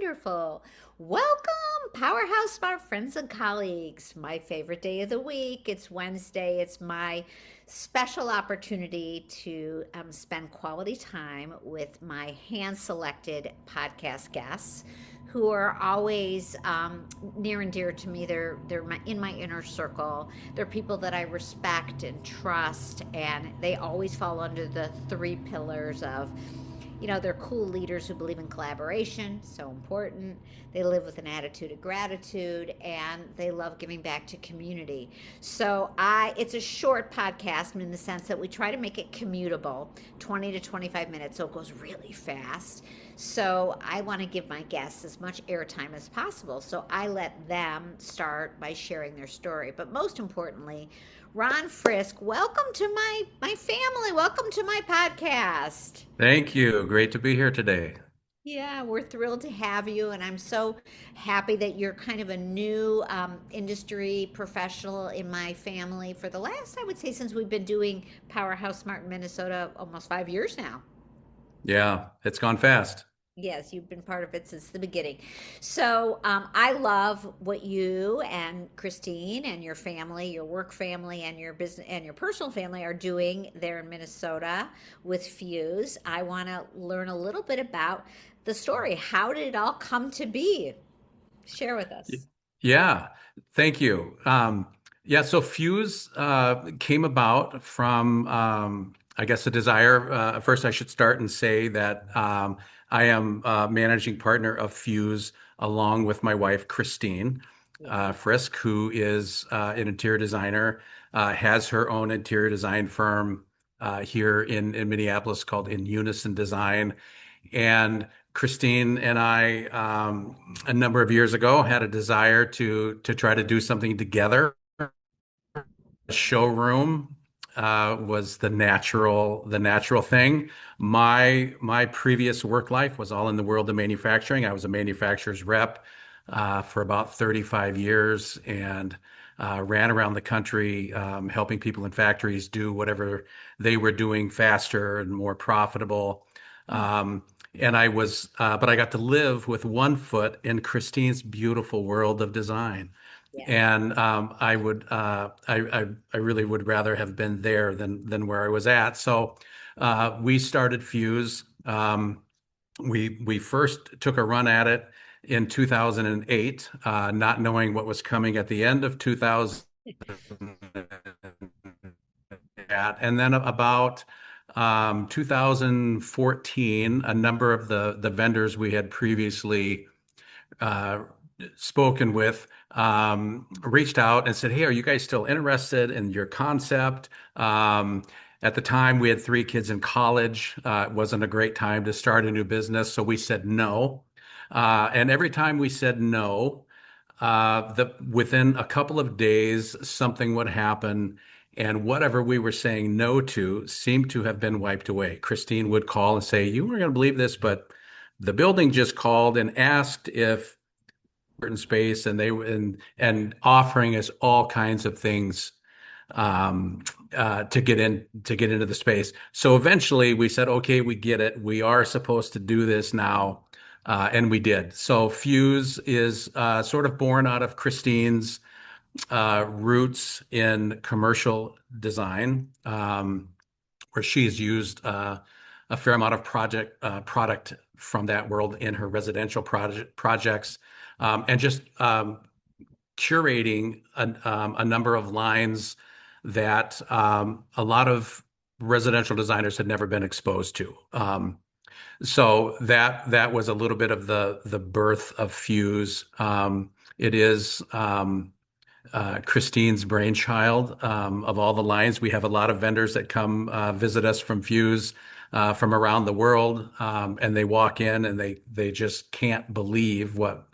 Wonderful. Welcome, Powerhouse Smart Friends and Colleagues. My favorite day of the week. It's Wednesday. It's my special opportunity to spend quality time with my hand selected podcast guests who are always near and dear to me. They're in my inner circle. They're people that I respect and trust, and they always fall under the three pillars of they're cool leaders who believe in collaboration, so important. They live with an attitude of gratitude, and they love giving back to community. It's a short podcast in the sense that we try to make it commutable, 20 to 25 minutes, so it goes really fast. So I want to give my guests as much airtime as possible. So I let them start by sharing their story. But most importantly, Ron Frisk, welcome to my family. Welcome to my podcast. Thank you. Great to be here today. Yeah, we're thrilled to have you, and I'm so happy that you're kind of a new industry professional in my family for the last, I would say, since we've been doing Powerhouse Smart in Minnesota almost 5 years now. Yeah, it's gone fast. Yes, you've been part of it since the beginning. I love what you and Christine and your family, your work family, and your business and your personal family are doing there in Minnesota with Fuse. I want to learn a little bit about the story. How did it all come to be? Share with Y- us. Yeah, thank you. Yeah, so Fuse came about from, I guess, a desire. First, I should start and say that I am managing partner of Fuse along with my wife, Christine Yes. Frisk, who is an interior designer, has her own interior design firm here in Minneapolis called In Unison Design. And Christine and I, a number of years ago, had a desire to try to do something together. Showroom was the natural thing. My previous work life was all in the world of manufacturing. I was a manufacturer's rep for about 35 years and ran around the country helping people in factories do whatever they were doing faster and more profitable. Um, but I got to live with one foot in Christine's beautiful world of design. Yeah. And I really would rather have been there than where I was at. So we started Fuse. We first took a run at it in 2008, not knowing what was coming at the end of 2000. And then about 2014, a number of the vendors we had previously uh, spoken with reached out and said, "Hey, are you guys still interested in your concept?" At the time, we had three kids in college. It wasn't a great time to start a new business, so we said no. And every time we said no, within a couple of days, something would happen, and whatever we were saying no to seemed to have been wiped away. Christine would call and say, "You weren't going to believe this, but the building just called and asked if certain space and offering us all kinds of things to get into the space." So eventually we said, "Okay, we get it. We are supposed to do this now." And we did. So Fuse is sort of born out of Christine's roots in commercial design, where she's used a fair amount of product from that world in her residential projects, and just curating a number of lines that a lot of residential designers had never been exposed to. So that was a little bit of the birth of Fuse. It is Christine's brainchild. Of all the lines, we have a lot of vendors that come visit us from Fuse from around the world, and they walk in and they just can't believe what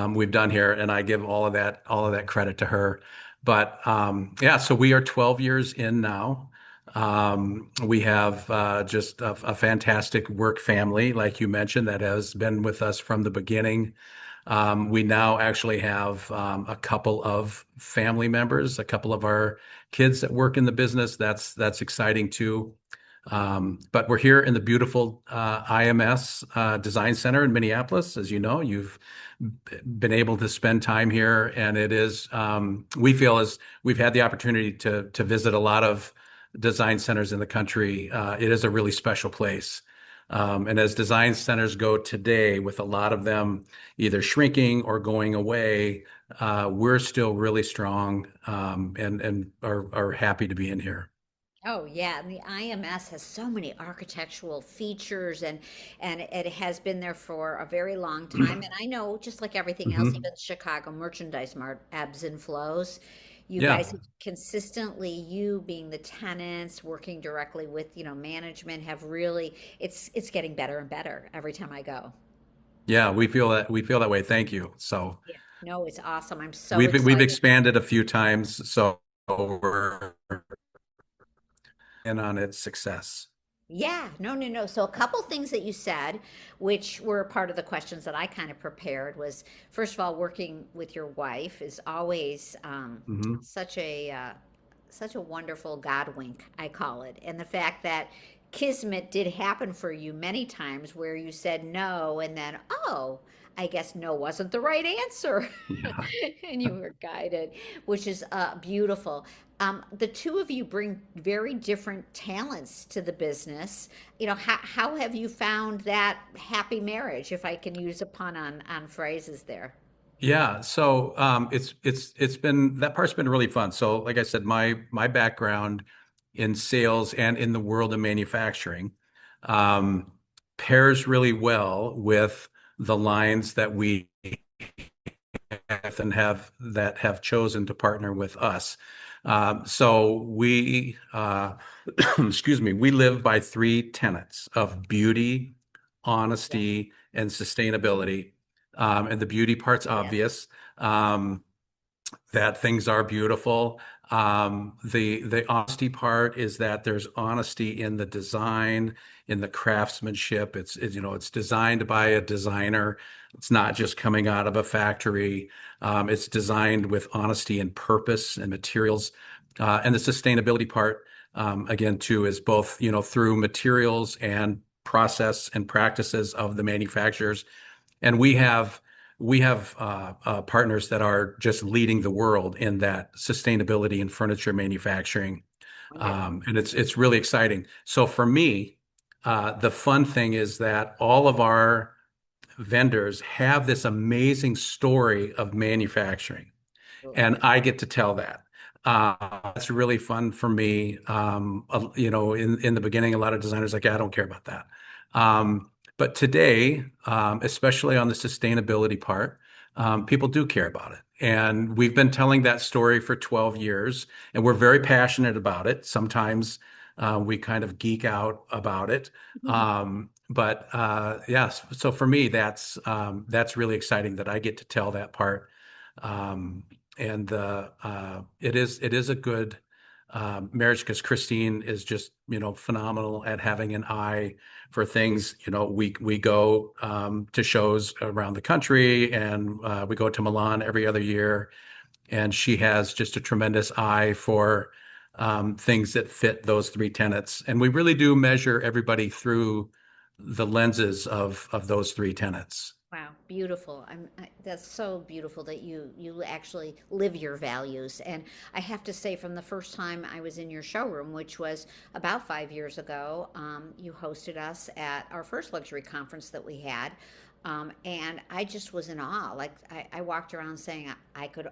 we've done here. And I give all of that credit to her. But yeah, so we are 12 years in now. We have just a fantastic work family, like you mentioned, that has been with us from the beginning. We now actually have a couple of family members, a couple of our kids that work in the business. That's exciting too. But we're here in the beautiful IMS Design Center in Minneapolis. As you know, you've been able to spend time here, and it is, we feel as we've had the opportunity to visit a lot of design centers in the country. It is a really special place. And as design centers go today, with a lot of them either shrinking or going away, we're still really strong, and are happy to be in here. Oh yeah, and the IMS has so many architectural features and it has been there for a very long time. And I know just like everything else, Mhm. even Chicago Merchandise Mart ebbs and flows. You guys Yeah. have consistently, you being the tenants, working directly with, management, have really it's getting better and better every time I go. Yeah, we feel that way. Thank you. So Yeah. No, it's awesome. I'm so we've excited. expanded a few times, so we're in on its success. Yeah, no, no, no. So a couple things that you said, which were part of the questions that I kind of prepared, was first of all, working with your wife is always Hmm. such a wonderful Godwink, I call it, and the fact that kismet did happen for you many times where you said no, and then oh, I guess no wasn't the right answer, Yeah. and you were guided, which is beautiful. The two of you bring very different talents to the business. How have you found that happy marriage, if I can use a pun on phrases there? Yeah, so it's been that part's been really fun. So like I said, my background in sales and in the world of manufacturing um, pairs really well with the lines that we and have chosen to partner with us. So we, excuse me, we live by three tenets of beauty, Yeah. honesty, and sustainability. And the beauty part's Yes. obvious. Um, that things are beautiful. The honesty part is that there's honesty in the design, in the craftsmanship. It's designed by a designer. It's not just coming out of a factory. It's designed with honesty and purpose and materials. And the sustainability part, again, too, is both, through materials and process and practices of the manufacturers. And we have partners that are just leading the world in that sustainability in furniture manufacturing, Wonderful. and it's really exciting. So for me, the fun thing is that all of our vendors have this amazing story of manufacturing, and I get to tell that. That's really fun for me. In the beginning, a lot of designers like, yeah, I don't care about that. But today, especially on the sustainability part, people do care about it. And we've been telling that story for 12 years, and we're very passionate about it. Sometimes we kind of geek out about it. But yes, so for me, that's really exciting that I get to tell that part. Um, and it is a good marriage because Christine is just phenomenal at having an eye for things. We go to shows around the country, and we go to Milan every other year, and she has just a tremendous eye for things that fit those three tenets. And we really do measure everybody through the lenses of those three tenets. Wow, beautiful. That's so beautiful that you actually live your values. And I have to say, from the first time I was in your showroom, which was about 5 years ago, you hosted us at our first luxury conference that we had. And I just was in awe. Like I walked around saying I could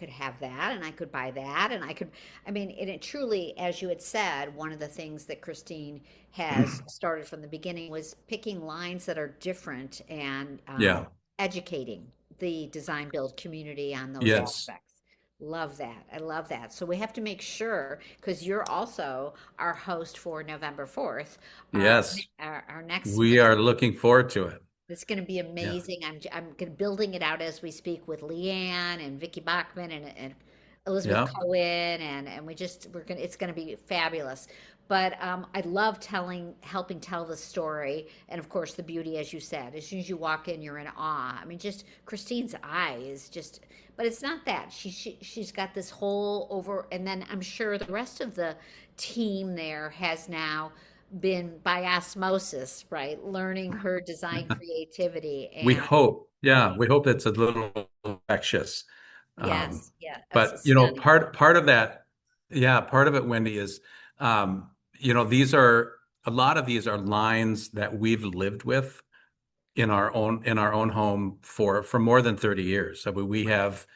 have that and I could buy that and I could I mean and it truly, as you had said, one of the things that Christine has started from the beginning was picking lines that are different and Yeah. educating the design build community on those Yes. aspects. Love that. I love that. So we have to make sure, because you're also our host for November 4th, Yes. our next We are looking forward to it. it's going to be Yeah. amazing. Building it out as we speak with Leanne and Vicky Bachman and Elizabeth Yeah. Cohen and we're gonna it's going to be fabulous. But I love helping tell the story, and of course the beauty, as you said. As soon as you walk in, you're in awe. I mean, just Christine's eye is just. But it's not that she's got this whole over, and then I'm sure the rest of the team there has now been by osmosis, right? Learning her design creativity We and hope, yeah, we hope it's a little infectious. Um, yes, yeah, but it's stunning. part of that, yeah, part of it, Wendy, is these are a lot of these are lines that we've lived with in our own home for more than 30 years. So we have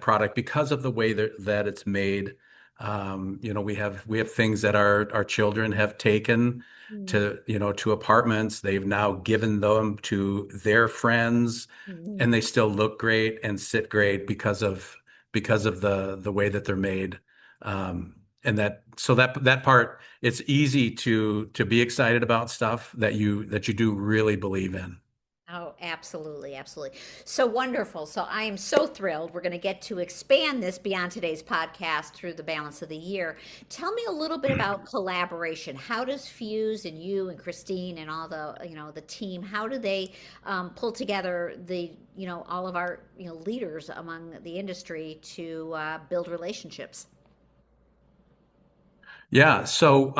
product because of the way that it's made. We have things that our children have taken Mm, to, to apartments. They've now given them to their friends, and mhm. they still look great and sit great because of the way that they're made. And that part, it's easy to be excited about stuff that you do really believe in. Oh, absolutely, absolutely. So wonderful. So I am so thrilled. We're going to get to expand this beyond today's podcast through the balance of the year. Tell me a little bit about collaboration. How does Fuse and you and Christine and all the, the team, how do they pull together all of our, leaders among the industry to build relationships? Yeah, so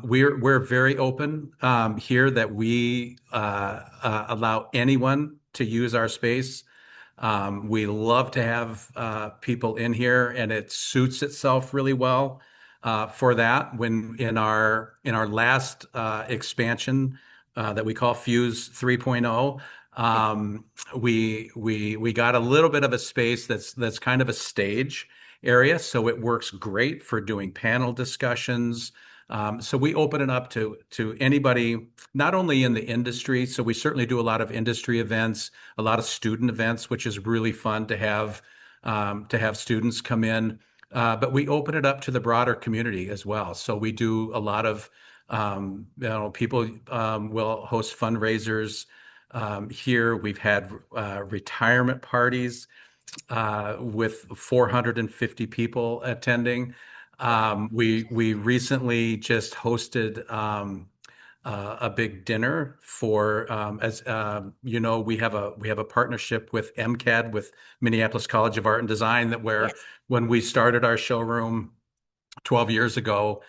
we're very open here that we allow anyone to use our space. We love to have people in here, and it suits itself really well for that. When in our last expansion that we call Fuse 3.0, we got a little bit of a space that's kind of a stage area, so it works great for doing panel discussions. So we open it up to anybody, not only in the industry. So we certainly do a lot of industry events, a lot of student events, which is really fun to have students come in. But we open it up to the broader community as well. So we do a lot of people will host fundraisers here. We've had retirement parties with 450 people attending. Wow. We recently just hosted a big dinner for as we have a partnership with MCAD, with Minneapolis College of Art and Design, that where Yes. when we started our showroom 12 years ago,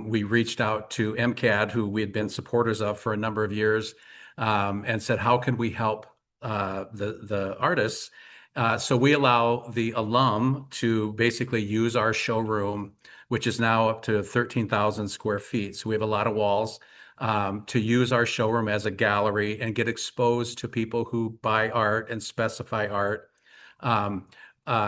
we reached out to MCAD, who we had been supporters of for a number of years, and said, how can we help the artists? So we allow the alum to basically use our showroom, which is now up to 13,000 square feet. So we have a lot of walls to use our showroom as a gallery and get exposed to people who buy art and specify art. Um,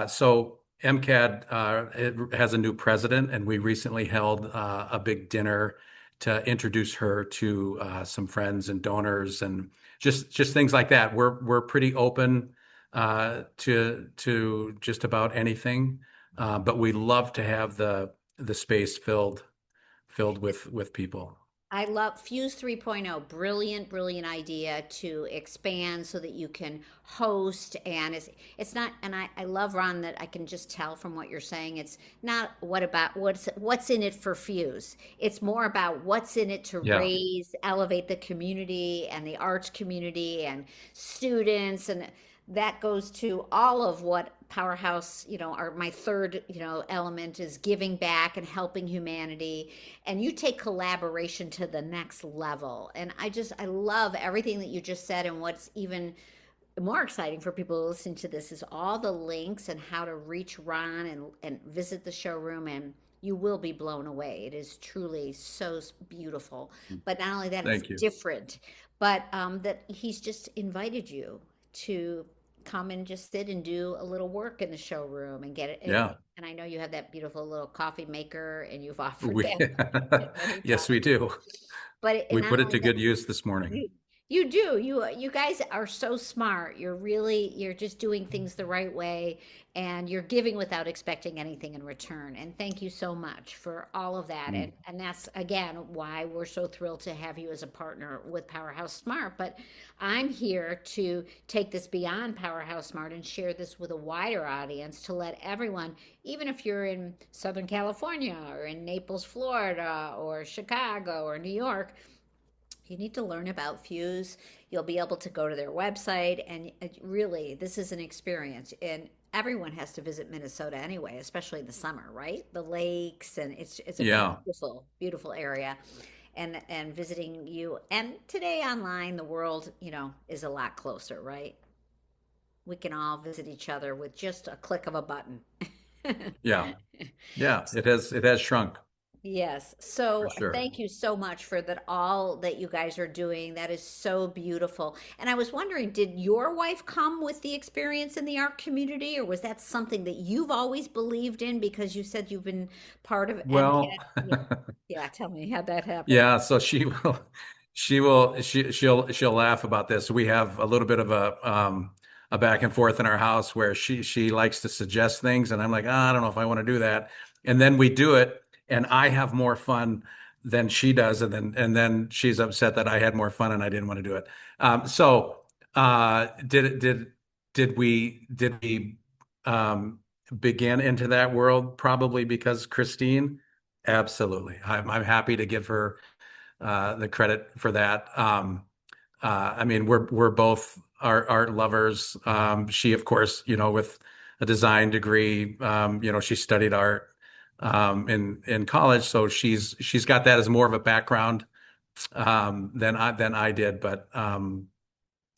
so MCAD it has a new president, and we recently held a big dinner to introduce her to some friends and donors, and just things like that. We're pretty open to just about anything, but we love to have the space filled with people. I love Fuse 3.0. Brilliant, brilliant idea to expand so that you can host. And it's not, and I love, Ron, that I can just tell from what you're saying. It's not what's in it for Fuse. It's more about what's in it to Yeah, elevate the community and the arts community and students. And that goes to all of what Powerhouse, my third, element is giving back and helping humanity. And you take collaboration to the next level. And I love everything that you just said. And what's even more exciting for people listening to this is all the links and how to reach Ron and visit the showroom. And you will be blown away. It is truly so beautiful. But not only that, it's thank you. different, but that he's just invited you to come and just sit and do a little work in the showroom and get it. Yeah, And I know you have that beautiful little coffee maker, and you've offered we that many yes, we times. do. But and We not put it only to that, good use this morning. you do. You guys are so smart. You're just doing things the right way, and you're giving without expecting anything in return. And thank you so much for all of that. Mm. And that's again why we're so thrilled to have you as a partner with Powerhouse Smart. But I'm here to take this beyond Powerhouse Smart and share this with a wider audience to let everyone, even if you're in Southern California or in Naples, Florida, or Chicago or New York, you need to learn about Fuse. You'll be able to go to their website, and really, this is an experience. And everyone has to visit Minnesota anyway, especially in the summer, right? The lakes, and it's a Yeah. beautiful, beautiful area. and visiting you. And today online, the world, is a lot closer, right? We can all visit each other with just a click of a button. Yeah. Yeah. It has shrunk Yes. for So sure. thank you so much for that, all that you guys are doing. That is so beautiful. And I was wondering, did your wife come with the experience in the art community, or was that something that you've always believed in because you said you've been part of Well, MCAT? Yeah. Yeah. Tell me how that happened. yeah, so she'll laugh about this. We have a little bit of a back and forth in our house where she likes to suggest things and I'm like, I don't know if I want to do that. And then we do it and I have more fun than she does and then she's upset that I had more fun and I didn't want to do it. So did we um begin into that world probably because Christine? Absolutely. I'm happy to give her the credit for that. I mean, we're both art lovers. She, of course, with a design degree, she studied art in college, so she's got that as more of a background than I did. But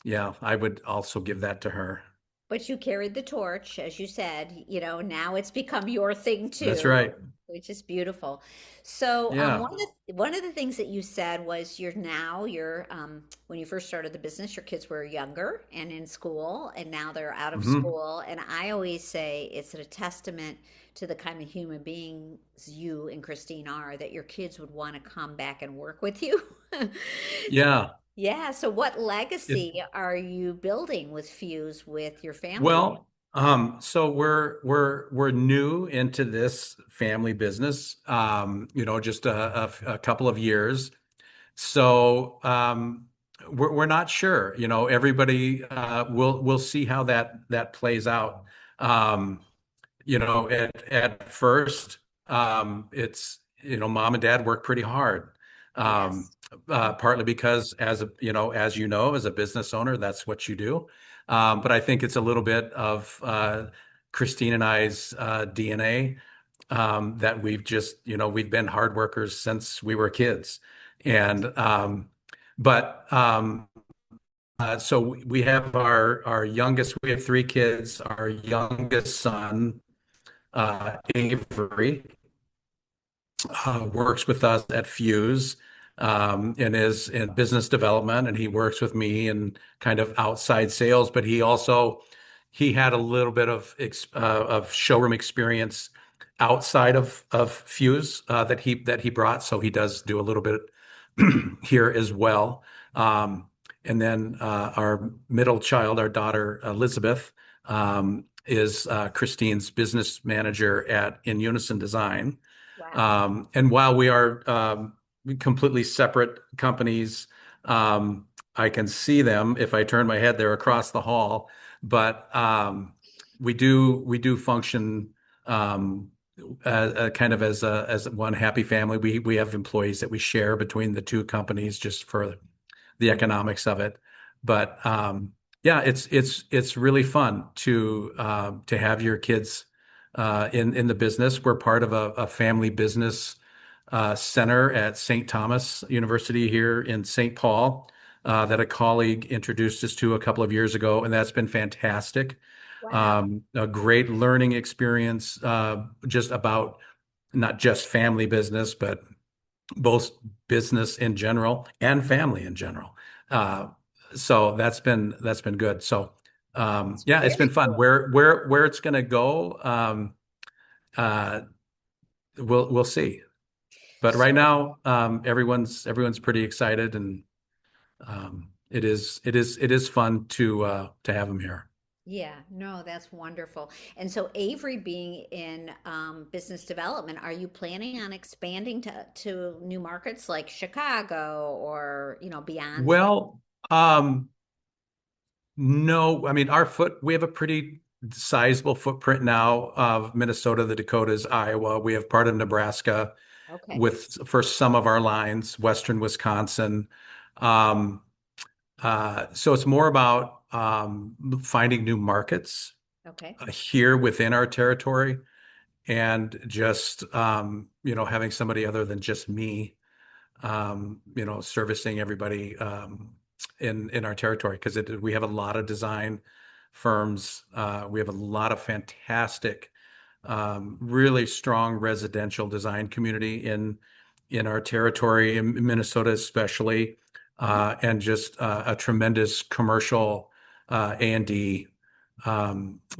yeah, I would also give that to her. But you carried the torch, as you said, now it's become your thing That's too, right. which is beautiful. So, Yeah. one of the things that you said was when you first started the business, your kids were younger and in school, and now they're out of Hmm. school. And I always say it's a testament to the kind of human beings you and Christine are, that your kids would want to come back and work with you. Yeah. Yeah. So, what It, legacy are you building with Fuse with your family? Well, so we're new into this family business, just a couple of years. So we're not sure. Everybody we'll see how that plays out. Um, at first, it's mom and dad work pretty hard. Um, Yes. Mhm. Partly because as a business owner, that's what you do. But I think it's a little bit of Christine and I's DNA that we've been hard workers since we were kids. And but so we have our youngest, we have three kids. Our youngest son, Avery, works with us at Fuse and is in business development, and he works with me in kind of outside sales. But he had a little bit of showroom experience outside of Fuse that he brought, so he does do a little bit here as well. And then our middle child, our daughter Elizabeth, is Christine's business manager at In Unison Design. Wow. And while we are completely separate companies, I can see them if I turn my head. They're across the hall, but we do function kind of as one happy family. We have employees that we share between the two companies just for the economics of it. But yeah, it's really fun to have your kids in the business. We're part of a family business center at St. Thomas University here in St. Paul that a colleague introduced us to a couple of years ago, and that's been fantastic. Wow. A great learning experience, just about not just family business, but both business in general and family in general. Uh, so that's been good. So It's yeah, it's been very fun. cool. Where it's going to go, uh, we'll see. But right So, now, everyone's pretty excited, and it is fun to have them here. yeah, no, that's wonderful. And so, Avery being in business development, are you planning on expanding to new markets like Chicago or, beyond? Well, no, I mean we have a pretty sizable footprint now of Minnesota, the Dakotas, Iowa. We have part of Nebraska Okay. with for some of our lines, Western Wisconsin. Um, so it's more about finding new markets Okay. here within our territory and just having somebody other than just me servicing everybody in our territory because we have a lot of design firms. We have a lot of fantastic, really strong residential design community in our territory, in Minnesota especially, and just a tremendous commercial A&D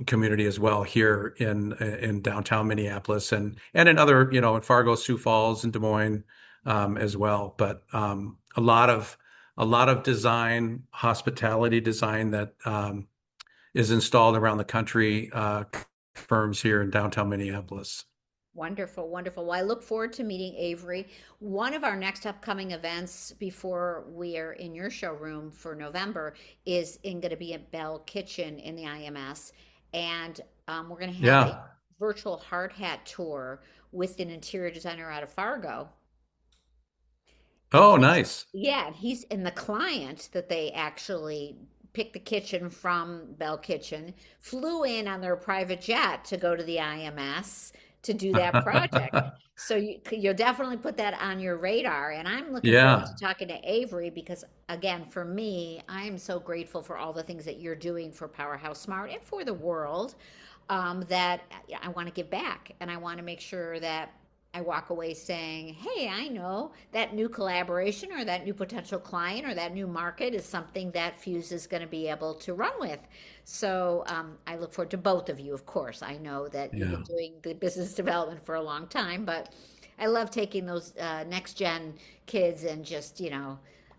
community as well here in downtown Minneapolis and in other, in Fargo, Sioux Falls, and Des Moines as well. But a lot of design, hospitality design that is installed around the country, firms here in downtown Minneapolis. Wonderful, wonderful. Well, I look forward to meeting Avery. One of our next upcoming events before we are in your showroom for November is going to be at Bell Kitchen in the IMS, and we're going to have a Yeah. virtual hard hat tour with an interior designer out of Fargo. And Oh, nice. he's in the client that they actually picked the kitchen from Bell Kitchen, flew in on their private jet to go to the IMS to do that project. So you'll definitely put that on your radar. And I'm looking forward to Yeah. talking to Avery because, again, for me, I am so grateful for all the things that you're doing for PowerHouse Smart and for the world, that I want to give back. And I want to make sure that I walk away saying, hey, I know that new collaboration or that new potential client or that new market is something that Fuse is going to be able to run with. So I look forward to both of you, of course. I know that you've been Yeah. doing the business development for a long time, but I love taking those next gen kids and just,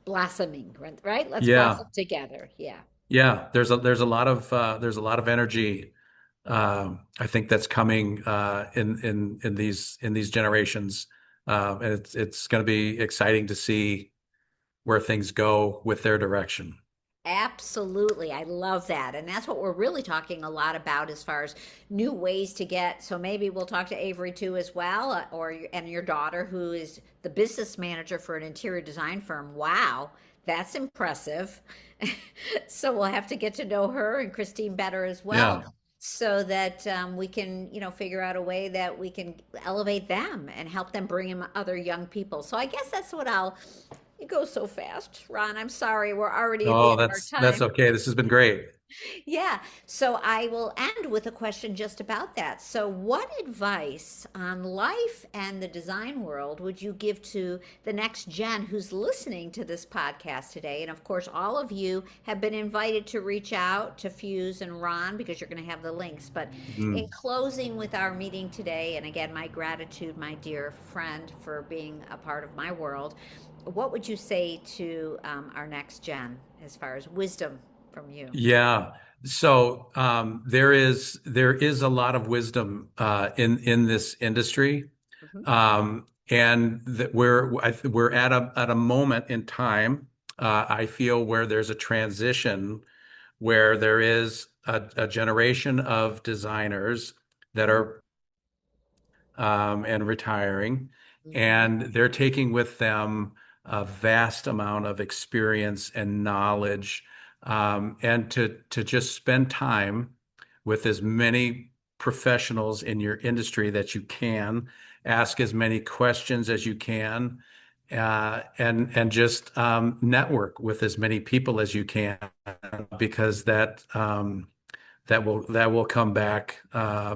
blossoming, right? Let's blossom Yeah. together. Yeah. Yeah. There's a lot of energy. I think that's coming in these generations, and it's going to be exciting to see where things go with their direction. Absolutely. I love that. And that's what we're really talking a lot about as far as new ways to get. So maybe we'll talk to Avery too as well, and your daughter who is the business manager for an interior design firm. Wow, that's impressive. So we'll have to get to know her and Christine better as well Yeah. so that we can, figure out a way that we can elevate them and help them bring in other young people. So I guess that's what I'll it goes so fast, Ron. I'm sorry. We're already at the Oh, end of our that's time. okay. This has been great. Yeah. So I will end with a question just about that. So, what advice on life and the design world would you give to the next gen who's listening to this podcast today? And of course, all of you have been invited to reach out to Fuse and Ron because you're going to have the links. But in Mm. closing with our meeting today, and again, my gratitude, my dear friend, for being a part of my world, what would you say to our next gen as far as wisdom from you? Yeah. So there is a lot of wisdom in this industry. Mhm. And that we're at a moment in time, I feel, where there's a transition, where there is a generation of designers that are and retiring, Mhm. and they're taking with them a vast amount of experience and knowledge, and to just spend time with as many professionals in your industry that you can, ask as many questions as you can, and just network with as many people as you can, because that will come back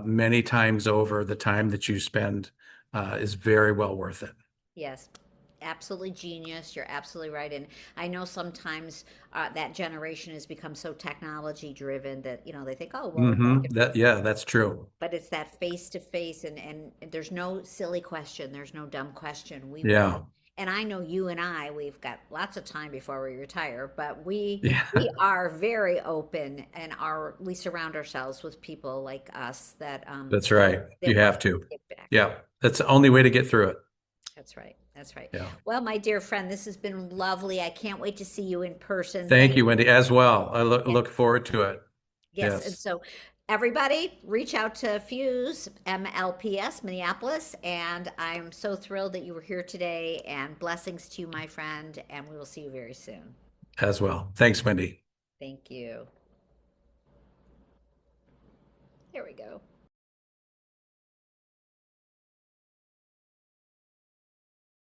many times over. The time that you spend is very well worth it. Yes, absolutely genius. You're absolutely right. And I know sometimes that generation has become so technology driven that, they think, oh, well, if I could, Yeah, that's true. but it's that face to face and there's no silly question. There's no dumb question. We want, Yeah, and I know you and we've got lots of time before we retire, but we yeah, are very open and we surround ourselves with people like us that's right. that You want have to to. give back. Yeah, that's the only way to get through it. That's right. That's right. Yeah. Well, my dear friend, this has been lovely. I can't wait to see you in person. Thank Thank you, Wendy, as well. I look you. look forward to it. Yes. And Yes, so, everybody, reach out to Fuse MLPS Minneapolis. And I'm so thrilled that you were here today. And blessings to you, my friend. And we will see you very soon. as well. Thanks, Wendy. Thank you. Here we go.